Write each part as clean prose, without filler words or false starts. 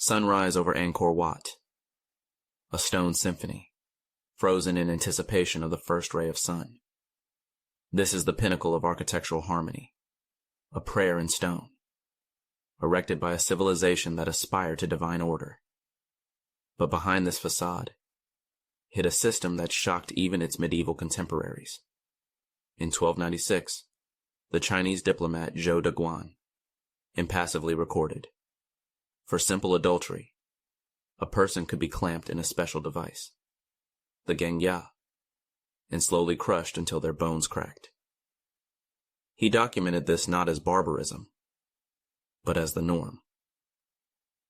Sunrise over Angkor Wat. A stone symphony, frozen in anticipation of the first ray of sun. This is the pinnacle of architectural harmony, a prayer in stone, erected by a civilization that aspired to divine order. But behind this facade hid a system that shocked even its medieval contemporaries. In 1296, the Chinese diplomat Zhou Daguan impassively recorded, for simple adultery, a person could be clamped in a special device, the gengya, and slowly crushed until their bones cracked. He documented this not as barbarism, but as the norm.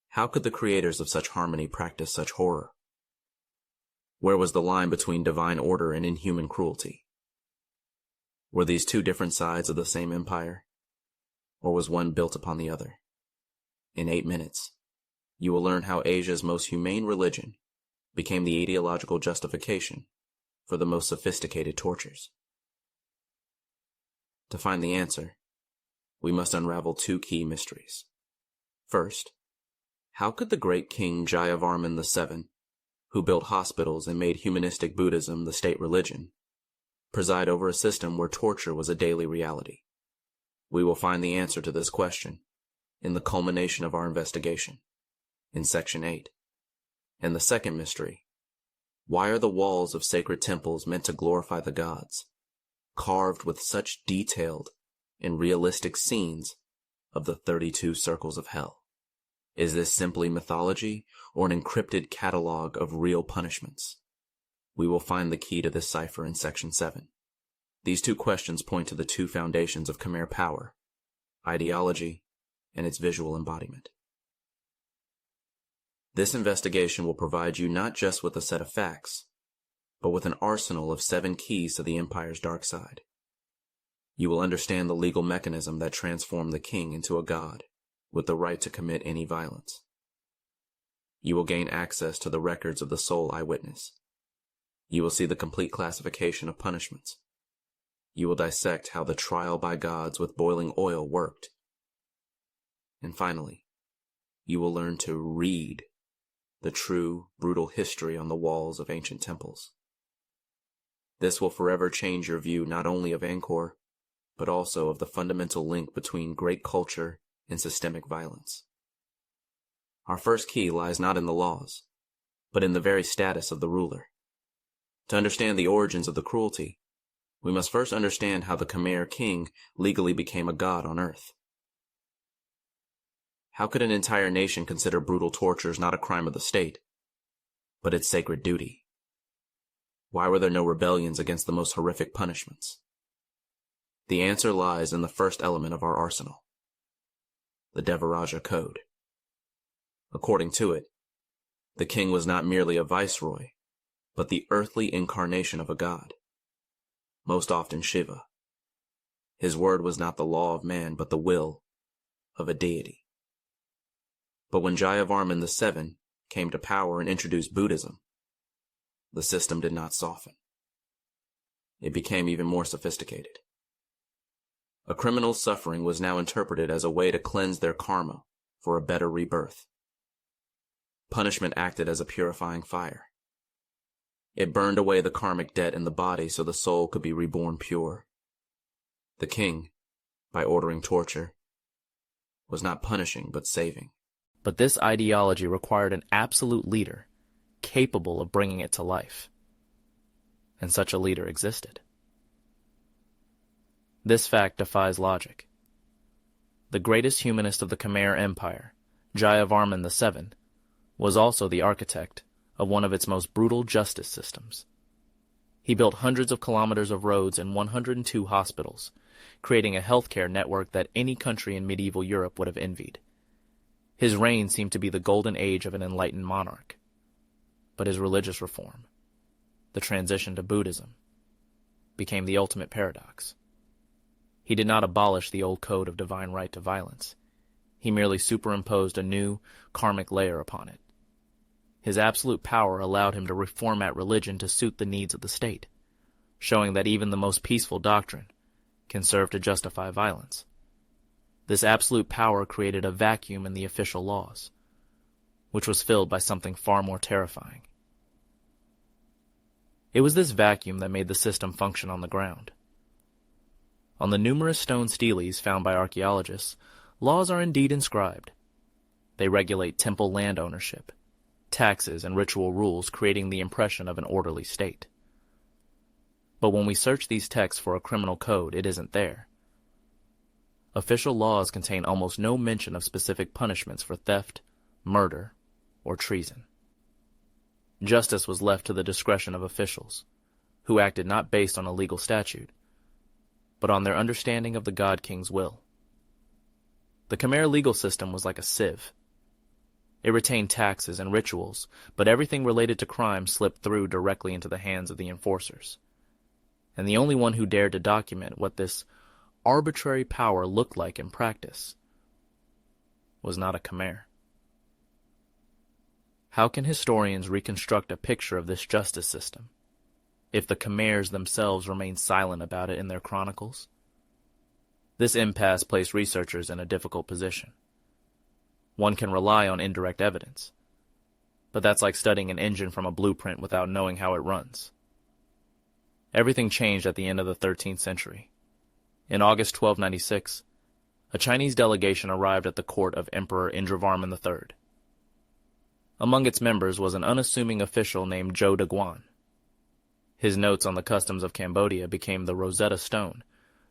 How could the creators of such harmony practice such horror? Where was the line between divine order and inhuman cruelty? Were these two different sides of the same empire, or was one built upon the other? In 8 minutes, you will learn how Asia's most humane religion became the ideological justification for the most sophisticated tortures. To find the answer, we must unravel 2 key mysteries. First, how could the great King Jayavarman VII, who built hospitals and made humanistic Buddhism the state religion, preside over a system where torture was a daily reality? We will find the answer to this question in the culmination of our investigation, in Section 8. And the second mystery, why are the walls of sacred temples meant to glorify the gods, carved with such detailed and realistic scenes of the 32 circles of hell? Is this simply mythology or an encrypted catalog of real punishments? We will find the key to this cipher in Section 7. These 2 questions point to the 2 foundations of Khmer power, ideology and its visual embodiment. This investigation will provide you not just with a set of facts, but with an arsenal of 7 keys to the empire's dark side. You will understand the legal mechanism that transformed the king into a god with the right to commit any violence. You will gain access to the records of the sole eyewitness. You will see the complete classification of punishments. You will dissect how the trial by gods with boiling oil worked. And finally, you will learn to read the true, brutal history on the walls of ancient temples. This will forever change your view not only of Angkor, but also of the fundamental link between great culture and systemic violence. Our first key lies not in the laws, but in the very status of the ruler. To understand the origins of the cruelty, we must first understand how the Khmer king legally became a god on earth. How could an entire nation consider brutal tortures not a crime of the state, but its sacred duty? Why were there no rebellions against the most horrific punishments? The answer lies in the first element of our arsenal, the Devaraja Code. According to it, the king was not merely a viceroy, but the earthly incarnation of a god, most often Shiva. His word was not the law of man, but the will of a deity. But when Jayavarman VII came to power and introduced Buddhism, the system did not soften. It became even more sophisticated. A criminal's suffering was now interpreted as a way to cleanse their karma for a better rebirth. Punishment acted as a purifying fire. It burned away the karmic debt in the body so the soul could be reborn pure. The king, by ordering torture, was not punishing but saving. But this ideology required an absolute leader capable of bringing it to life. And such a leader existed. This fact defies logic. The greatest humanist of the Khmer Empire, Jayavarman VII, was also the architect of one of its most brutal justice systems. He built hundreds of kilometers of roads and 102 hospitals, creating a healthcare network that any country in medieval Europe would have envied. His reign seemed to be the golden age of an enlightened monarch. But his religious reform, the transition to Buddhism, became the ultimate paradox. He did not abolish the old code of divine right to violence. He merely superimposed a new, karmic layer upon it. His absolute power allowed him to reformat religion to suit the needs of the state, showing that even the most peaceful doctrine can serve to justify violence. This absolute power created a vacuum in the official laws, which was filled by something far more terrifying. It was this vacuum that made the system function on the ground. On the numerous stone steles found by archaeologists, laws are indeed inscribed. They regulate temple land ownership, taxes, and ritual rules, creating the impression of an orderly state. But when we search these texts for a criminal code, it isn't there. Official laws contain almost no mention of specific punishments for theft, murder, or treason. Justice was left to the discretion of officials, who acted not based on a legal statute, but on their understanding of the God King's will. The Khmer legal system was like a sieve. It retained taxes and rituals, but everything related to crime slipped through directly into the hands of the enforcers. And the only one who dared to document what this arbitrary power looked like in practice was not a Khmer. How can historians reconstruct a picture of this justice system if the Khmers themselves remain silent about it in their chronicles? This impasse placed researchers in a difficult position. One can rely on indirect evidence, but that's like studying an engine from a blueprint without knowing how it runs. Everything changed at the end of the 13th century. In August 1296, a Chinese delegation arrived at the court of Emperor Jayavarman III. Among its members was an unassuming official named Zhou Daguan. His notes on the customs of Cambodia became the Rosetta Stone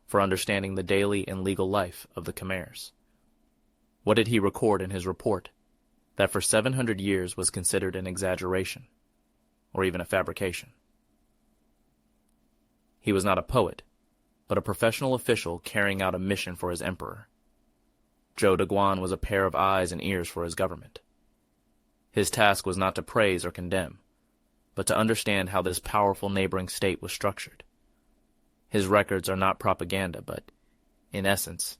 for understanding the daily and legal life of the Khmers. What did he record in his report that for 700 years was considered an exaggeration, or even a fabrication? He was not a poet, but a professional official carrying out a mission for his emperor. Zhou Daguan was a pair of eyes and ears for his government. His task was not to praise or condemn, but to understand how this powerful neighboring state was structured. His records are not propaganda, but, in essence,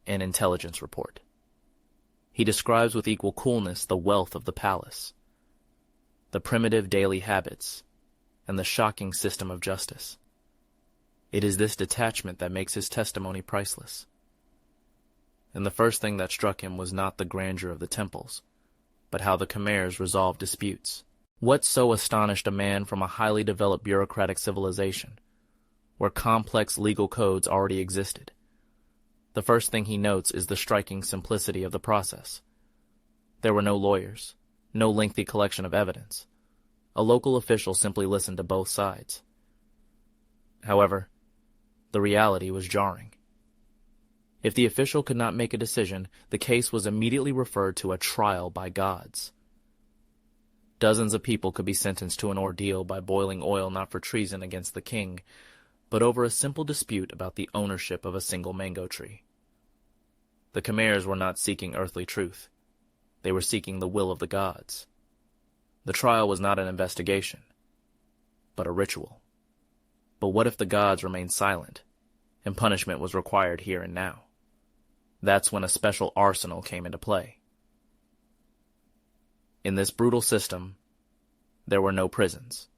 an intelligence report. He describes with equal coolness the wealth of the palace, the primitive daily habits, and the shocking system of justice. It is this detachment that makes his testimony priceless. And the first thing that struck him was not the grandeur of the temples, but how the Khmers resolved disputes. What so astonished a man from a highly developed bureaucratic civilization, where complex legal codes already existed? The first thing he notes is the striking simplicity of the process. There were no lawyers, no lengthy collection of evidence. A local official simply listened to both sides. However, the reality was jarring. If the official could not make a decision, the case was immediately referred to a trial by gods. Dozens of people could be sentenced to an ordeal by boiling oil not for treason against the king, but over a simple dispute about the ownership of a single mango tree. The Khmers were not seeking earthly truth. They were seeking the will of the gods. The trial was not an investigation, but a ritual. But what if the gods remained silent, and punishment was required here and now? That's when a special arsenal came into play. In this brutal system, there were no prisons.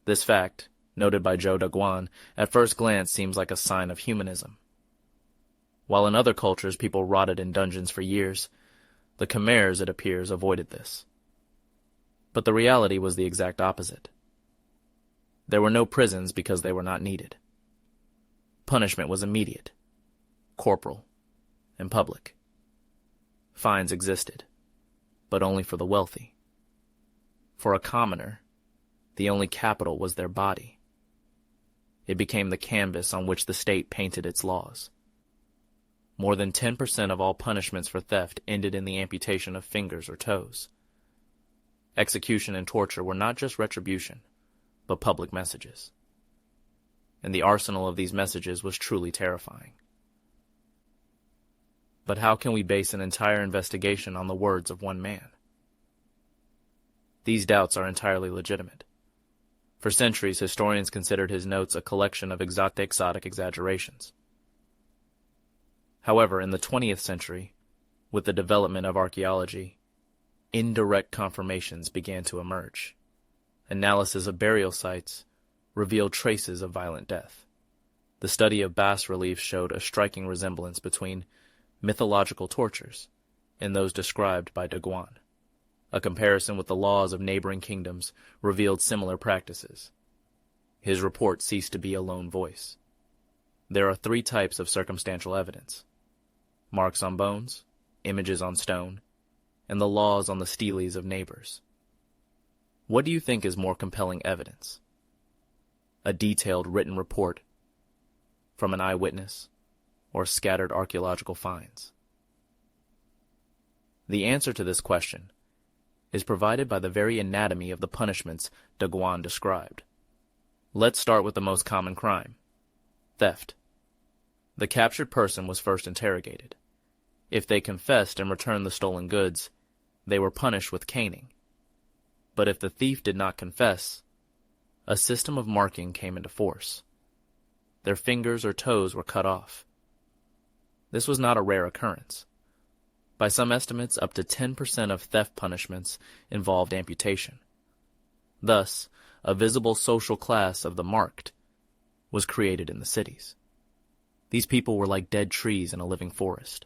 This fact, noted by Zhou Daguan, at first glance seems like a sign of humanism. While in other cultures people rotted in dungeons for years, the Khmers, it appears, avoided this. But the reality was the exact opposite. There were no prisons because they were not needed. Punishment was immediate, corporal, and public. Fines existed, but only for the wealthy. For a commoner, the only capital was their body. It became the canvas on which the state painted its laws. More than 10% of all punishments for theft ended in the amputation of fingers or toes. Execution and torture were not just retribution, but public messages. And the arsenal of these messages was truly terrifying. But how can we base an entire investigation on the words of one man? These doubts are entirely legitimate. For centuries, historians considered his notes a collection of exotic exaggerations. However, in the 20th century, with the development of archaeology, indirect confirmations began to emerge. Analysis of burial sites revealed traces of violent death. The study of bas-reliefs showed a striking resemblance between mythological tortures and those described by Daguan. A comparison with the laws of neighboring kingdoms revealed similar practices. His report ceased to be a lone voice. There are 3 types of circumstantial evidence: marks on bones, images on stone, and the laws on the steles of neighbors. What do you think is more compelling evidence? A detailed written report from an eyewitness, or scattered archaeological finds? The answer to this question is provided by the very anatomy of the punishments Daguan described. Let's start with the most common crime: theft. The captured person was first interrogated. If they confessed and returned the stolen goods, they were punished with caning. But if the thief did not confess, a system of marking came into force. Their fingers or toes were cut off. This was not a rare occurrence. By some estimates, up to 10% of theft punishments involved amputation. Thus, a visible social class of the marked was created in the cities. These people were like dead trees in a living forest.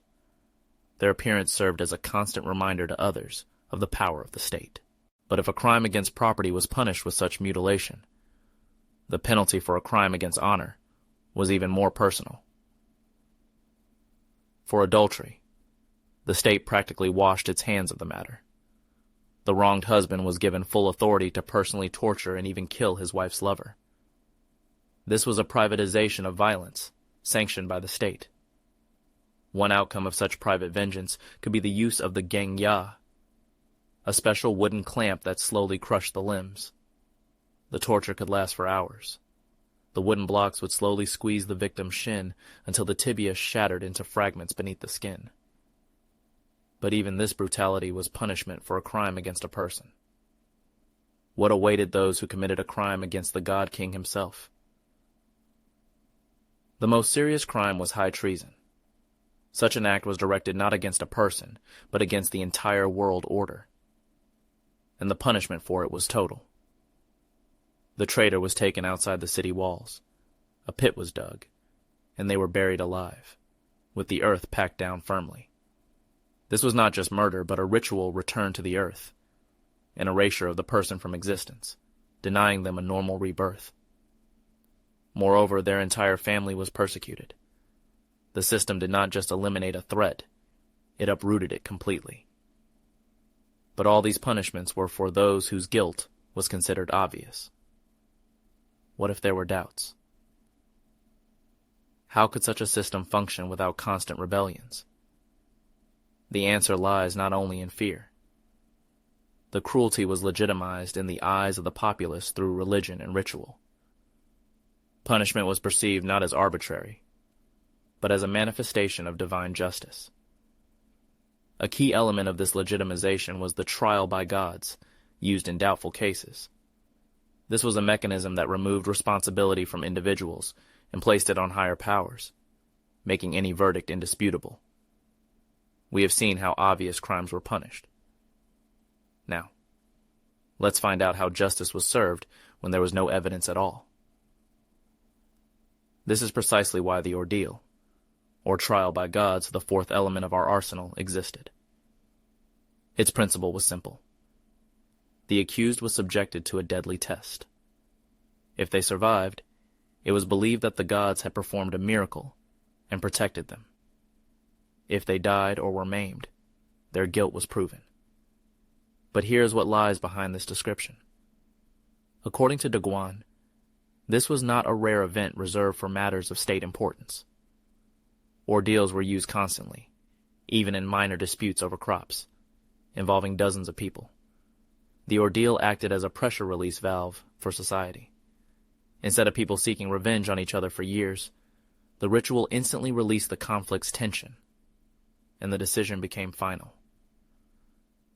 Their appearance served as a constant reminder to others of the power of the state. But if a crime against property was punished with such mutilation, the penalty for a crime against honor was even more personal. For adultery, the state practically washed its hands of the matter. The wronged husband was given full authority to personally torture and even kill his wife's lover. This was a privatization of violence, sanctioned by the state. One outcome of such private vengeance could be the use of the gengya, a special wooden clamp that slowly crushed the limbs. The torture could last for hours. The wooden blocks would slowly squeeze the victim's shin until the tibia shattered into fragments beneath the skin. But even this brutality was punishment for a crime against a person. What awaited those who committed a crime against the God King himself? The most serious crime was high treason. Such an act was directed not against a person, but against the entire world order. And the punishment for it was total. The traitor was taken outside the city walls. A pit was dug, and they were buried alive, with the earth packed down firmly. This was not just murder, but a ritual return to the earth, an erasure of the person from existence, denying them a normal rebirth. Moreover, their entire family was persecuted. The system did not just eliminate a threat, it uprooted it completely. But all these punishments were for those whose guilt was considered obvious. What if there were doubts? How could such a system function without constant rebellions? The answer lies not only in fear. The cruelty was legitimized in the eyes of the populace through religion and ritual. Punishment was perceived not as arbitrary, but as a manifestation of divine justice. A key element of this legitimization was the trial by gods, used in doubtful cases. This was a mechanism that removed responsibility from individuals and placed it on higher powers, making any verdict indisputable. We have seen how obvious crimes were punished. Now, let's find out how justice was served when there was no evidence at all. This is precisely why the ordeal, or trial by gods, the fourth element of our arsenal, existed. Its principle was simple. The accused was subjected to a deadly test. If they survived, it was believed that the gods had performed a miracle and protected them. If they died or were maimed, their guilt was proven. But here's what lies behind this description. According to Daguan, this was not a rare event reserved for matters of state importance. Ordeals were used constantly, even in minor disputes over crops, involving dozens of people. The ordeal acted as a pressure release valve for society. Instead of people seeking revenge on each other for years, the ritual instantly released the conflict's tension, and the decision became final.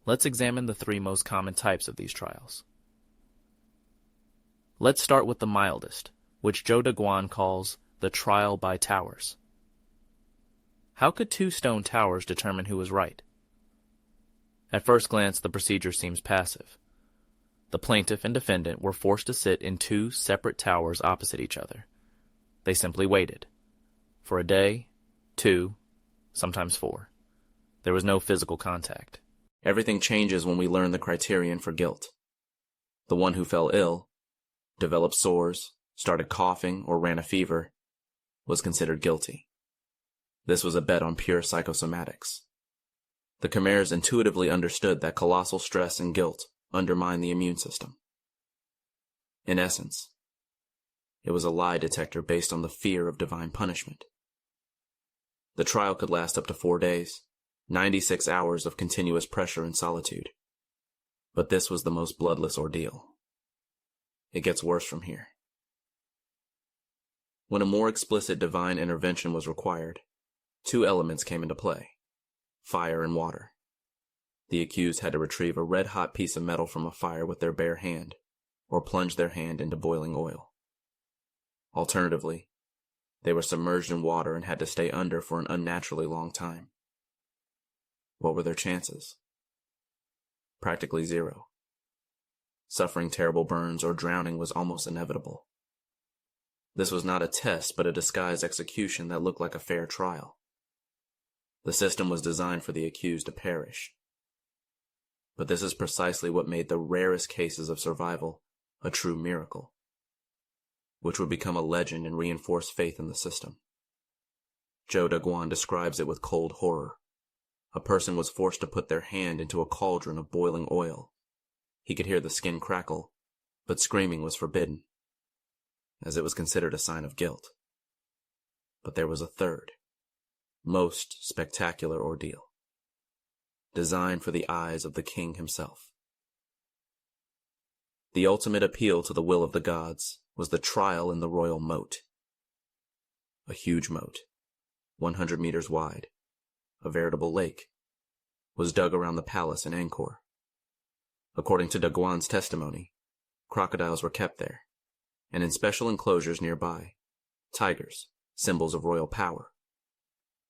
Let's examine the three most common types of these trials. Let's start with the mildest, which Zhou Daguan calls the trial by towers. How could two stone towers determine who was right? At first glance, the procedure seems passive. The plaintiff and defendant were forced to sit in two separate towers opposite each other. They simply waited. For a day, 2, sometimes 4. There was no physical contact. Everything changes when we learn the criterion for guilt. The one who fell ill, developed sores, started coughing, or ran a fever, was considered guilty. This was a bet on pure psychosomatics. The Khmers intuitively understood that colossal stress and guilt undermine the immune system. In essence, it was a lie detector based on the fear of divine punishment. The trial could last up to 4 days, 96 hours of continuous pressure and solitude. But this was the most bloodless ordeal. It gets worse from here. When a more explicit divine intervention was required, 2 elements came into play: fire and water. The accused had to retrieve a red-hot piece of metal from a fire with their bare hand, or plunge their hand into boiling oil. Alternatively, they were submerged in water and had to stay under for an unnaturally long time. What were their chances? Practically zero. Suffering terrible burns or drowning was almost inevitable. This was not a test, but a disguised execution that looked like a fair trial. The system was designed for the accused to perish. But this is precisely what made the rarest cases of survival a true miracle, which would become a legend and reinforce faith in the system. Zhou Daguan describes it with cold horror. A person was forced to put their hand into a cauldron of boiling oil. He could hear the skin crackle, but screaming was forbidden, as it was considered a sign of guilt. But there was a third, most spectacular ordeal, designed for the eyes of the king himself. The ultimate appeal to the will of the gods was the trial in the royal moat. A huge moat, 100 meters wide, a veritable lake, was dug around the palace in Angkor. According to Daguan's testimony, crocodiles were kept there, and in special enclosures nearby, tigers, symbols of royal power.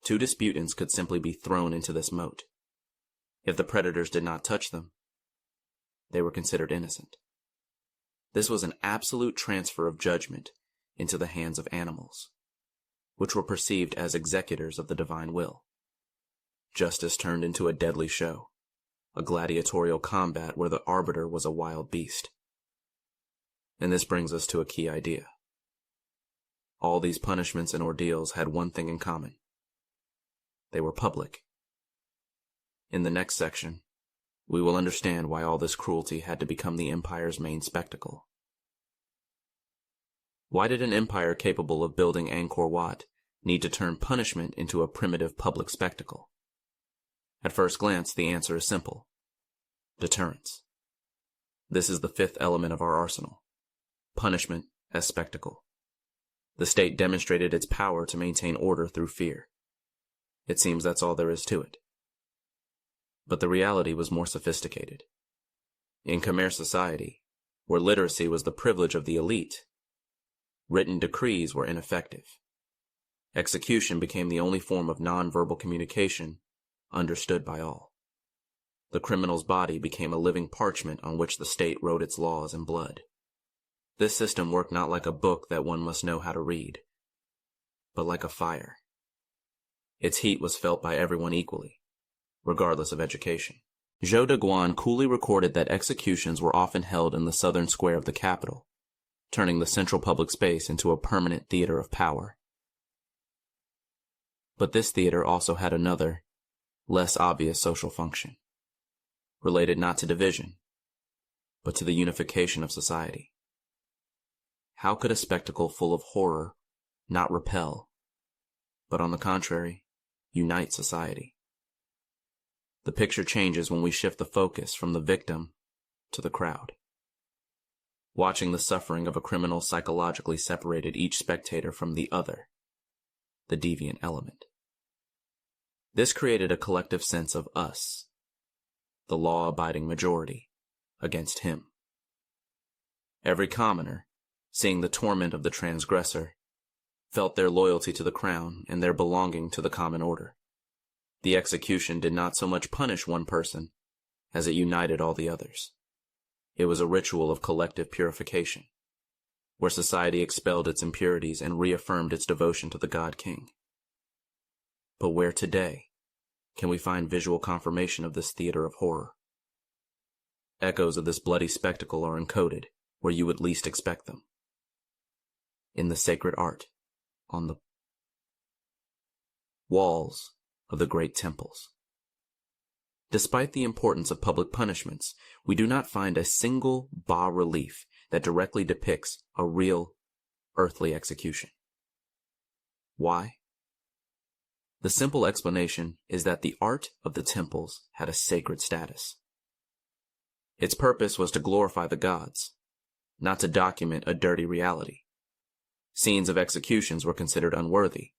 2 disputants could simply be thrown into this moat. If the predators did not touch them, they were considered innocent. This was an absolute transfer of judgment into the hands of animals, which were perceived as executors of the divine will. Justice turned into a deadly show, a gladiatorial combat where the arbiter was a wild beast. And this brings us to a key idea. All these punishments and ordeals had one thing in common. They were public. In the next section, we will understand why all this cruelty had to become the empire's main spectacle. Why did an empire capable of building Angkor Wat need to turn punishment into a primitive public spectacle? At first glance, the answer is simple: deterrence. This is the 5th element of our arsenal: punishment as spectacle. The state demonstrated its power to maintain order through fear. It seems that's all there is to it. But the reality was more sophisticated. In Khmer society, where literacy was the privilege of the elite, written decrees were ineffective. Execution became the only form of non-verbal communication understood by all. The criminal's body became a living parchment on which the state wrote its laws in blood. This system worked not like a book that one must know how to read, but like a fire. Its heat was felt by everyone equally, regardless of education. Zhou Daguan coolly recorded that executions were often held in the southern square of the capital, turning the central public space into a permanent theater of power. But this theater also had another, less obvious social function, related not to division, but to the unification of society. How could a spectacle full of horror not repel, but on the contrary, unite society? The picture changes when we shift the focus from the victim to the crowd. Watching the suffering of a criminal psychologically separated each spectator from the other, the deviant element. This created a collective sense of us, the law-abiding majority, against him. Every commoner, seeing the torment of the transgressor, felt their loyalty to the crown and their belonging to the common order. The execution did not so much punish one person as it united all the others. It was a ritual of collective purification, where society expelled its impurities and reaffirmed its devotion to the God King. But where today, can we find visual confirmation of this theater of horror. Echoes of this bloody spectacle are encoded where you would least expect them. In the sacred art, on the walls of the great temples. Despite the importance of public punishments, we do not find a single bas-relief that directly depicts a real earthly execution. Why? The simple explanation is that the art of the temples had a sacred status. Its purpose was to glorify the gods, not to document a dirty reality. Scenes of executions were considered unworthy.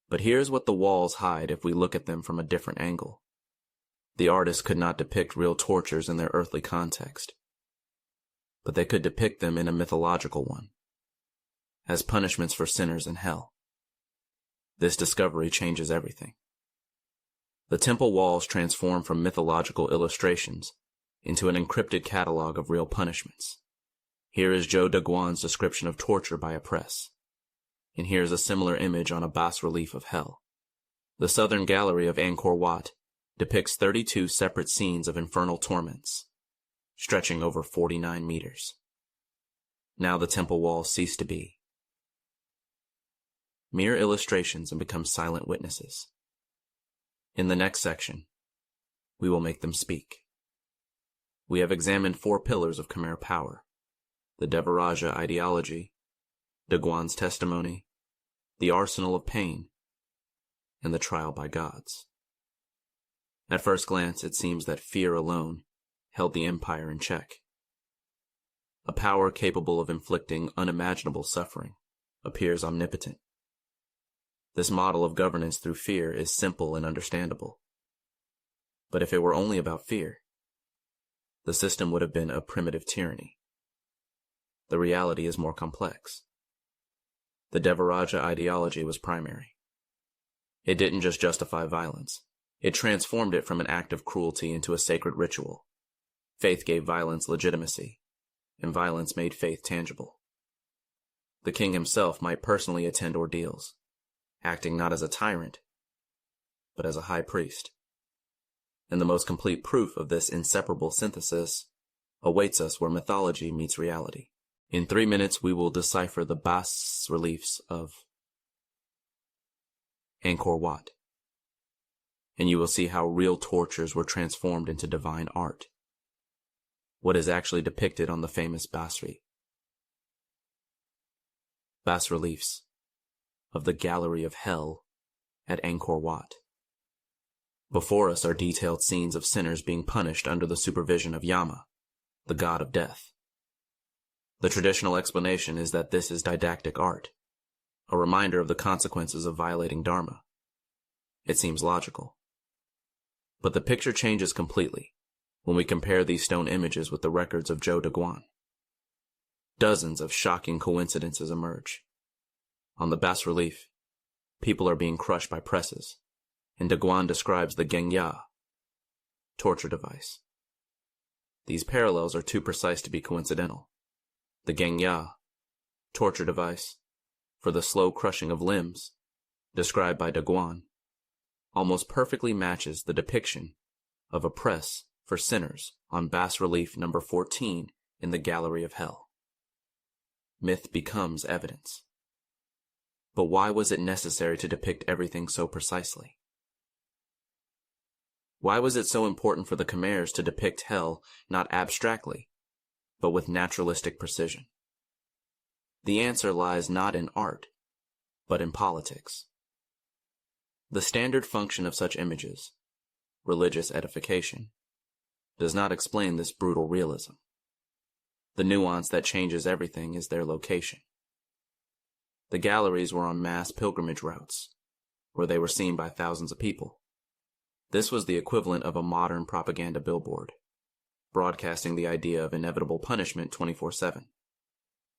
But here's what the walls hide if we look at them from a different angle. The artists could not depict real tortures in their earthly context, but they could depict them in a mythological one, as punishments for sinners in hell. This discovery changes everything. The temple walls transform from mythological illustrations into an encrypted catalog of real punishments. Here is Zhou Daguan's description of torture by a press, and here is a similar image on a bas-relief of hell. The southern gallery of Angkor Wat depicts 32 separate scenes of infernal torments, stretching over 49 meters. Now the temple walls cease to be mere illustrations and become silent witnesses. In the next section, we will make them speak. We have examined 4 pillars of Khmer power: the devaraja ideology, Daguan's testimony, the arsenal of pain, and the trial by gods. At first glance, it seems that fear alone held the empire in check. A power capable of inflicting unimaginable suffering appears omnipotent. This model of governance through fear is simple and understandable. But if it were only about fear, the system would have been a primitive tyranny. The reality is more complex. The devaraja ideology was primary. It didn't just justify violence. It transformed it from an act of cruelty into a sacred ritual. Faith gave violence legitimacy, and violence made faith tangible. The king himself might personally attend ordeals, acting not as a tyrant, but as a high priest. And the most complete proof of this inseparable synthesis awaits us where mythology meets reality. In 3 minutes, we will decipher the bas-reliefs of Angkor Wat, and you will see how real tortures were transformed into divine art. What is actually depicted on the famous bas-reliefs of the Gallery of Hell at Angkor Wat. Before us are detailed scenes of sinners being punished under the supervision of Yama, the god of death. The traditional explanation is that this is didactic art, a reminder of the consequences of violating Dharma. It seems logical. But the picture changes completely when we compare these stone images with the records of Zhou Daguan. Dozens of shocking coincidences emerge. On the bas-relief, people are being crushed by presses, and Daguan describes the gengya, torture device. These parallels are too precise to be coincidental. The gengya, torture device, for the slow crushing of limbs, described by Daguan, almost perfectly matches the depiction of a press for sinners on bas-relief number 14 in the Gallery of Hell. Myth becomes evidence. But why was it necessary to depict everything so precisely? Why was it so important for the Khmers to depict hell not abstractly, but with naturalistic precision? The answer lies not in art, but in politics. The standard function of such images, religious edification, does not explain this brutal realism. The nuance that changes everything is their location. The galleries were on mass pilgrimage routes, where they were seen by thousands of people. This was the equivalent of a modern propaganda billboard, broadcasting the idea of inevitable punishment 24/7.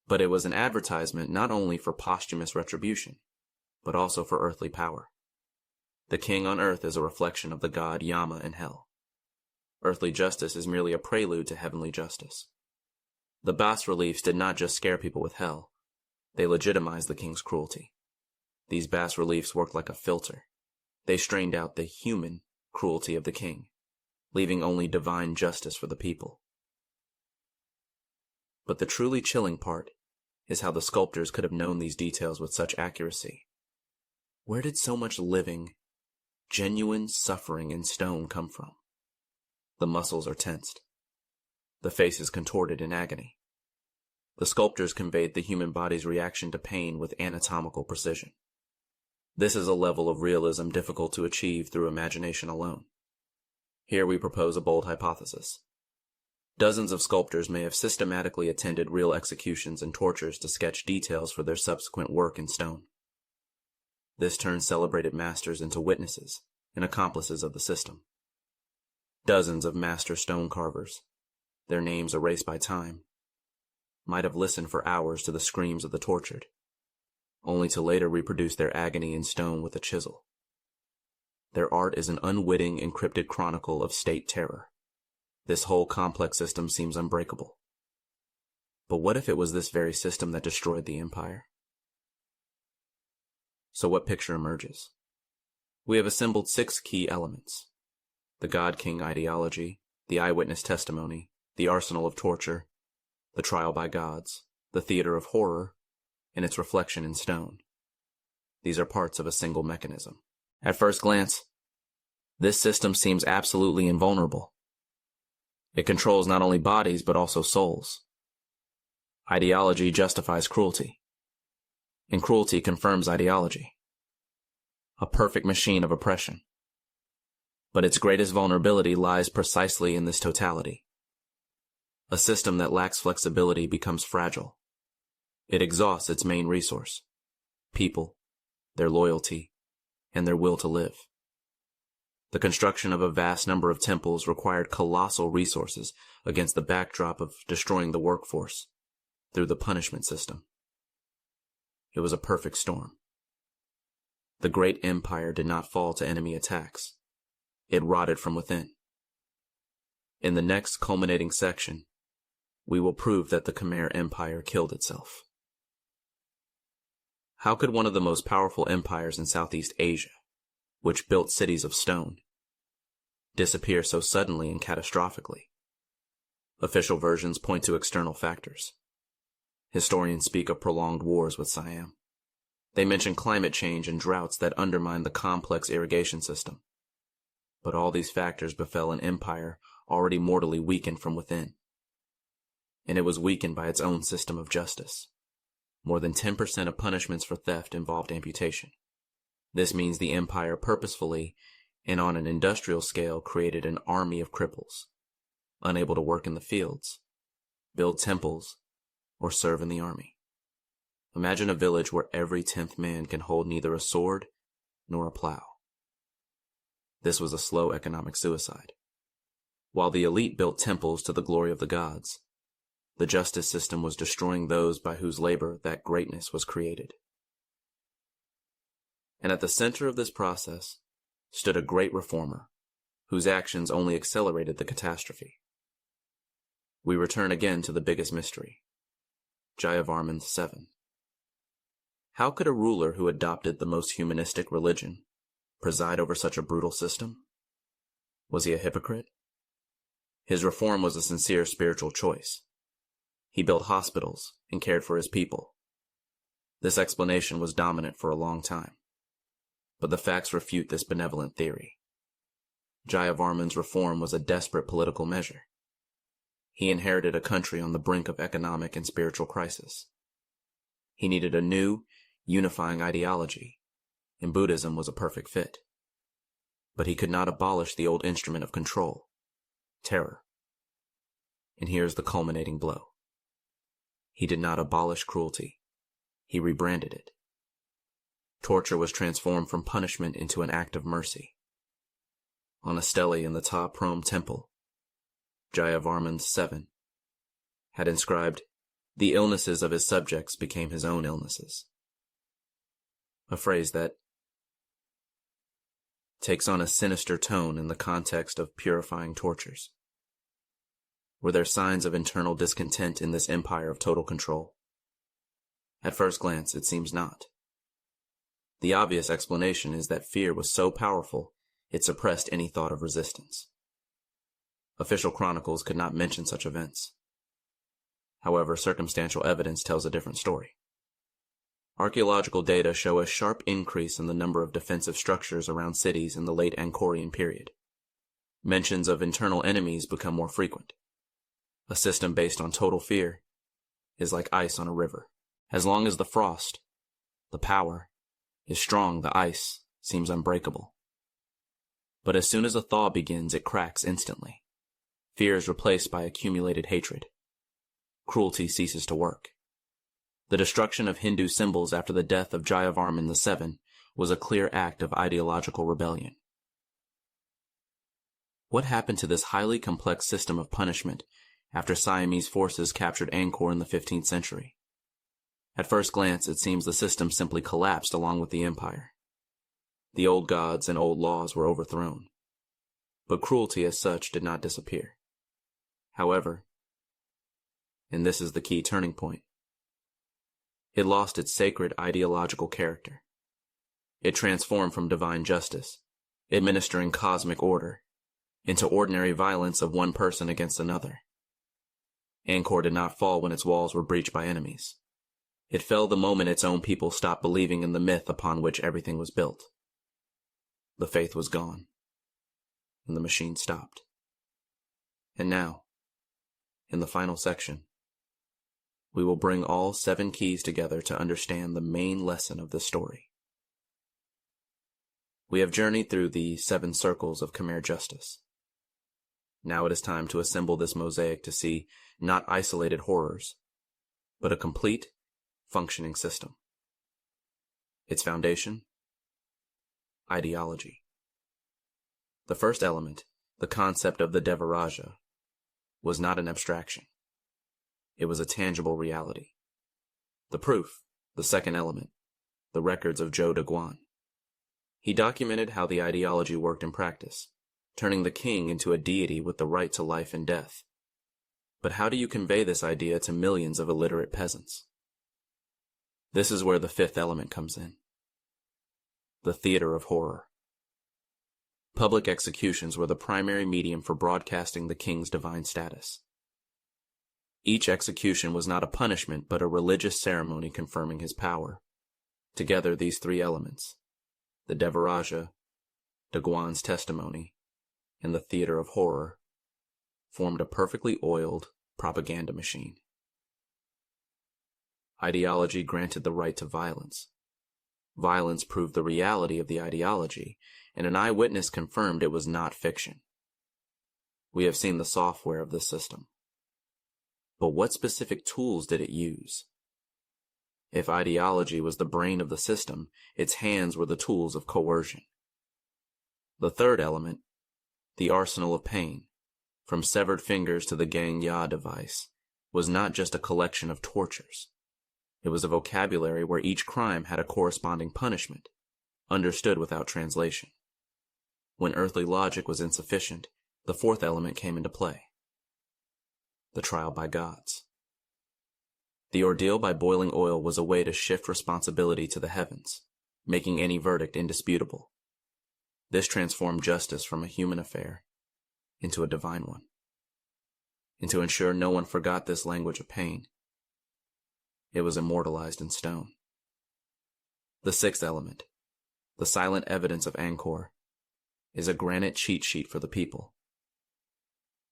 But it was an advertisement not only for posthumous retribution, but also for earthly power. The king on earth is a reflection of the god Yama in hell. Earthly justice is merely a prelude to heavenly justice. The bas-reliefs did not just scare people with hell, they legitimized the king's cruelty. These bas-reliefs worked like a filter. They strained out the human cruelty of the king, leaving only divine justice for the people. But the truly chilling part is how the sculptors could have known these details with such accuracy. Where did so much living, genuine suffering in stone come from? The muscles are tensed. The face is contorted in agony. The sculptors conveyed the human body's reaction to pain with anatomical precision. This is a level of realism difficult to achieve through imagination alone. Here we propose a bold hypothesis. Dozens of sculptors may have systematically attended real executions and tortures to sketch details for their subsequent work in stone. This turns celebrated masters into witnesses and accomplices of the system. Dozens of master stone carvers, their names erased by time, might have listened for hours to the screams of the tortured, only to later reproduce their agony in stone with a chisel. Their art is an unwitting, encrypted chronicle of state terror. This whole complex system seems unbreakable. But what if it was this very system that destroyed the empire? So what picture emerges? We have assembled 6 key elements: the God-King ideology, the eyewitness testimony, the arsenal of torture, the trial by gods, the theater of horror, and its reflection in stone. These are parts of a single mechanism. At first glance, this system seems absolutely invulnerable. It controls not only bodies but also souls. Ideology justifies cruelty, and cruelty confirms ideology. A perfect machine of oppression. But its greatest vulnerability lies precisely in this totality. A system that lacks flexibility becomes fragile. It exhausts its main resource: people, their loyalty, and their will to live. The construction of a vast number of temples required colossal resources against the backdrop of destroying the workforce through the punishment system. It was a perfect storm. The great empire did not fall to enemy attacks. It rotted from within. In the next culminating section, we will prove that the Khmer Empire killed itself. How could one of the most powerful empires in Southeast Asia, which built cities of stone, disappear so suddenly and catastrophically? Official versions point to external factors. Historians speak of prolonged wars with Siam. They mention climate change and droughts that undermine the complex irrigation system. But all these factors befell an empire already mortally weakened from within. And it was weakened by its own system of justice. More than 10% of punishments for theft involved amputation. This means the empire purposefully and on an industrial scale created an army of cripples, unable to work in the fields, build temples, or serve in the army. Imagine a village where every 10th man can hold neither a sword nor a plow. This was a slow economic suicide. While the elite built temples to the glory of the gods, the justice system was destroying those by whose labor that greatness was created. And at the center of this process stood a great reformer, whose actions only accelerated the catastrophe. We return again to the biggest mystery: Jayavarman VII. How could a ruler who adopted the most humanistic religion preside over such a brutal system? Was he a hypocrite? His reform was a sincere spiritual choice. He built hospitals and cared for his people. This explanation was dominant for a long time. But the facts refute this benevolent theory. Jayavarman's reform was a desperate political measure. He inherited a country on the brink of economic and spiritual crisis. He needed a new, unifying ideology, and Buddhism was a perfect fit. But he could not abolish the old instrument of control: terror. And here's the culminating blow. He did not abolish cruelty. He rebranded it. Torture was transformed from punishment into an act of mercy. On a stele in the Ta Prohm temple, Jayavarman VII had inscribed, "The illnesses of his subjects became his own illnesses." A phrase that takes on a sinister tone in the context of purifying tortures. Were there signs of internal discontent in this empire of total control? At first glance, it seems not. The obvious explanation is that fear was so powerful, it suppressed any thought of resistance. Official chronicles could not mention such events. However, circumstantial evidence tells a different story. Archaeological data show a sharp increase in the number of defensive structures around cities in the late Angkorian period. Mentions of internal enemies become more frequent. A system based on total fear is like ice on a river. As long as the frost, the power, is strong, the ice seems unbreakable. But as soon as a thaw begins, it cracks instantly. Fear is replaced by accumulated hatred. Cruelty ceases to work. The destruction of Hindu symbols after the death of Jayavarman VII was a clear act of ideological rebellion. What happened to this highly complex system of punishment after Siamese forces captured Angkor in the 15th century? At first glance, it seems the system simply collapsed along with the empire. The old gods and old laws were overthrown. But cruelty as such did not disappear. However, and this is the key turning point, it lost its sacred ideological character. It transformed from divine justice, administering cosmic order, into ordinary violence of one person against another. Angkor did not fall when its walls were breached by enemies. It fell the moment its own people stopped believing in the myth upon which everything was built. The faith was gone, and the machine stopped. And now, in the final section, we will bring all 7 keys together to understand the main lesson of this story. We have journeyed through the 7 circles of Khmer justice. Now it is time to assemble this mosaic to see not isolated horrors, but a complete, functioning system. Its foundation: ideology. The first element, the concept of the devaraja, was not an abstraction. It was a tangible reality. The proof, the second element, the records of Zhou Daguan. He documented how the ideology worked in practice, turning the king into a deity with the right to life and death. But how do you convey this idea to millions of illiterate peasants? This is where the 5th element comes in. The theater of horror. Public executions were the primary medium for broadcasting the king's divine status. Each execution was not a punishment but a religious ceremony confirming his power. Together, these 3 elements, the devaraja, Daguan's testimony, and the theater of horror, formed a perfectly oiled propaganda machine. Ideology granted the right to violence. Violence proved the reality of the ideology, and an eyewitness confirmed it was not fiction. We have seen the software of this system. But what specific tools did it use? If ideology was the brain of the system, its hands were the tools of coercion. The third element, the arsenal of pain, from severed fingers to the Gang Ya device, was not just a collection of tortures. It was a vocabulary where each crime had a corresponding punishment, understood without translation. When earthly logic was insufficient, the 4th element came into play: the trial by gods. The ordeal by boiling oil was a way to shift responsibility to the heavens, making any verdict indisputable. This transformed justice from a human affair into a divine one. And to ensure no one forgot this language of pain, it was immortalized in stone. The 6th element, the silent evidence of Angkor, is a granite cheat sheet for the people.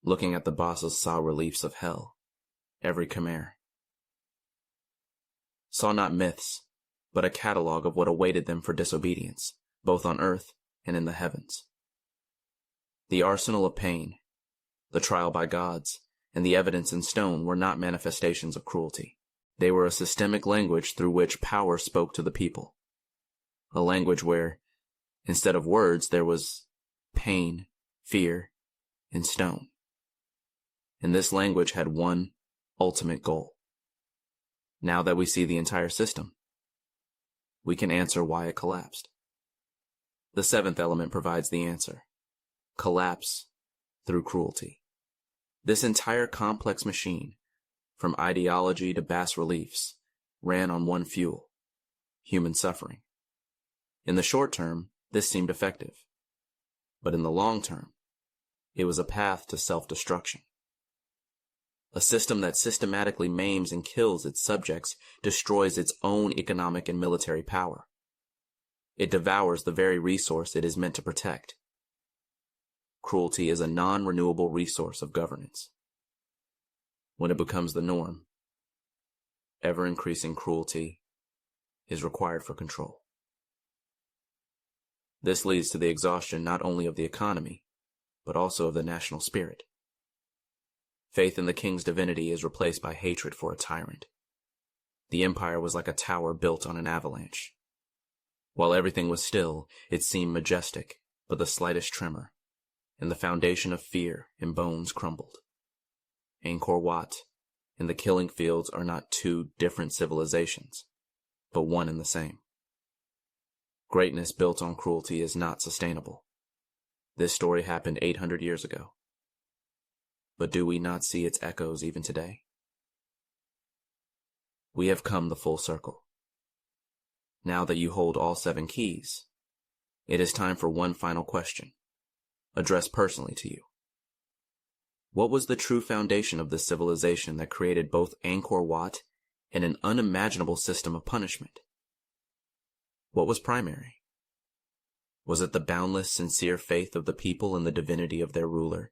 Looking at the bosses saw reliefs of hell, every Khmer. Saw not myths, but a catalog of what awaited them for disobedience, both on earth and in the heavens. The arsenal of pain, the trial by gods, and the evidence in stone were not manifestations of cruelty. They were a systemic language through which power spoke to the people. A language where, instead of words, there was pain, fear, and stone. And this language had one ultimate goal. Now that we see the entire system, we can answer why it collapsed. The 7th element provides the answer: collapse through cruelty. This entire complex machine, from ideology to bas reliefs, ran on one fuel: human suffering. In the short term, this seemed effective. but in the long term, it was a path to self-destruction. A system that systematically maims and kills its subjects destroys its own economic and military power. It devours the very resource it is meant to protect. Cruelty is a non-renewable resource of governance. When it becomes the norm, ever-increasing cruelty is required for control. This leads to the exhaustion not only of the economy, but also of the national spirit. Faith in the king's divinity is replaced by hatred for a tyrant. The empire was like a tower built on an avalanche. While everything was still, it seemed majestic, but the slightest tremor, and the foundation of fear and bones crumbled. Angkor Wat and the killing fields are not two different civilizations, but one and the same. Greatness built on cruelty is not sustainable. This story happened 800 years ago. But do we not see its echoes even today? We have come the full circle. Now that you hold all 7 keys, it is time for one final question, addressed personally to you. What was the true foundation of this civilization that created both Angkor Wat and an unimaginable system of punishment? What was primary? Was it the boundless, sincere faith of the people in the divinity of their ruler,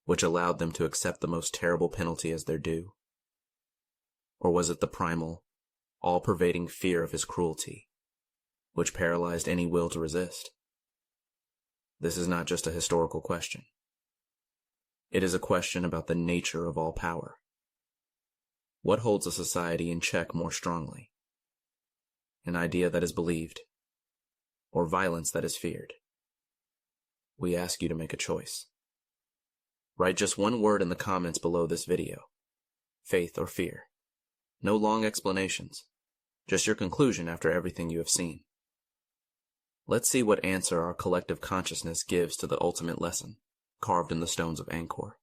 which allowed them to accept the most terrible penalty as their due? Or was it the primal, all-pervading fear of his cruelty, which paralyzed any will to resist? This is not just a historical question. It is a question about the nature of all power. What holds a society in check more strongly? An idea that is believed, or violence that is feared? We ask you to make a choice. Write just one word in the comments below this video. Faith or fear. No long explanations. Just your conclusion after everything you have seen. Let's see what answer our collective consciousness gives to the ultimate lesson, carved in the stones of Angkor.